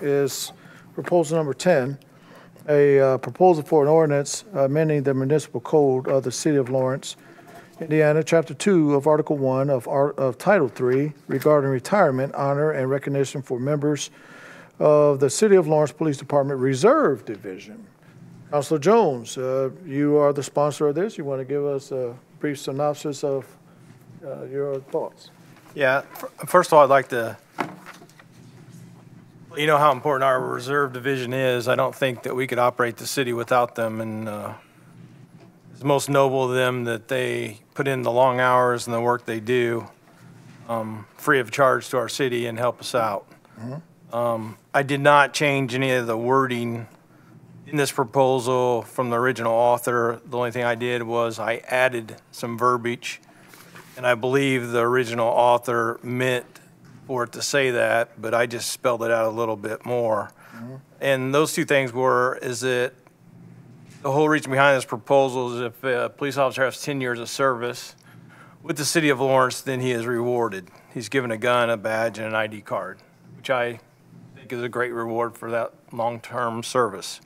is proposal number 10, a proposal for an ordinance amending the municipal code of the city of Lawrence, Indiana, Chapter 2 of Article 1 of Title 3 regarding retirement, honor, and recognition for members of the City of Lawrence Police Department Reserve Division. Councilor Jones, you are the sponsor of this. You want to give us a brief synopsis of your thoughts? Yeah, first of all, I'd like to let you know how important our reserve division is. I don't think that we could operate the city without them, and it's most noble of them that they put in the long hours and the work they do free of charge to our city and help us out. I did not change any of the wording in this proposal from the original author. The only thing I did was I added some verbiage, and I believe the original author meant for it to say that, but I just spelled it out a little bit more. And those two things is that the whole reason behind this proposal is if a police officer has 10 years of service with the city of Lawrence, then he is rewarded. He's given a gun, a badge, and an ID card, which I think is a great reward for that long-term service.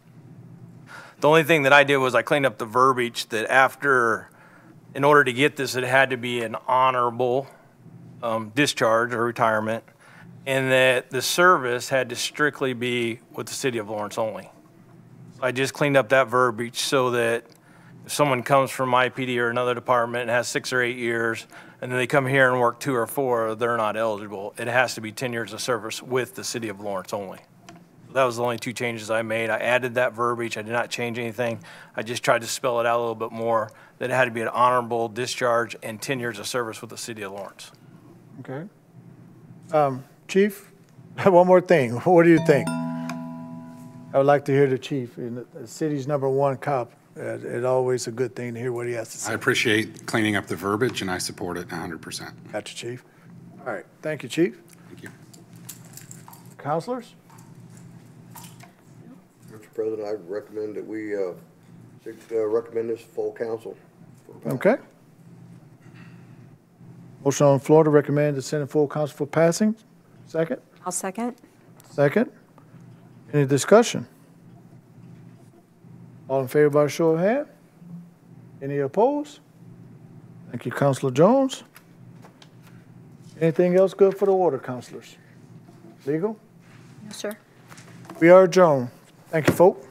The only thing that I did was I cleaned up the verbiage that in order to get this, it had to be an honorable discharge or retirement, and that the service had to strictly be with the city of Lawrence only. So I just cleaned up that verbiage so that if someone comes from IPD or another department and has 6 or 8 years, and then they come here and work 2 or 4, they're not eligible. It has to be 10 years of service with the city of Lawrence only. That was the only 2 changes I made. I added that verbiage. I did not change anything. I just tried to spell it out a little bit more, that it had to be an honorable discharge and 10 years of service with the city of Lawrence. Okay. Chief, one more thing. What do you think? I would like to hear the chief, the city's #1 cop. It's always a good thing to hear what he has to I say. appreciate cleaning up the verbiage, and I support it 100%. Gotcha, chief. All right, thank you, chief. Thank you. Counselors? Mr. President, I recommend that we recommend this full council. for passage. Okay. Motion on the floor to recommend the Senate full council for passing. Second? I'll second. Second. Any discussion? All in favor by show of hand? Any opposed? Thank you, Counselor Jones. Anything else good for the order, counselors? Legal? No, sir. We are adjourned. Thank you, folk.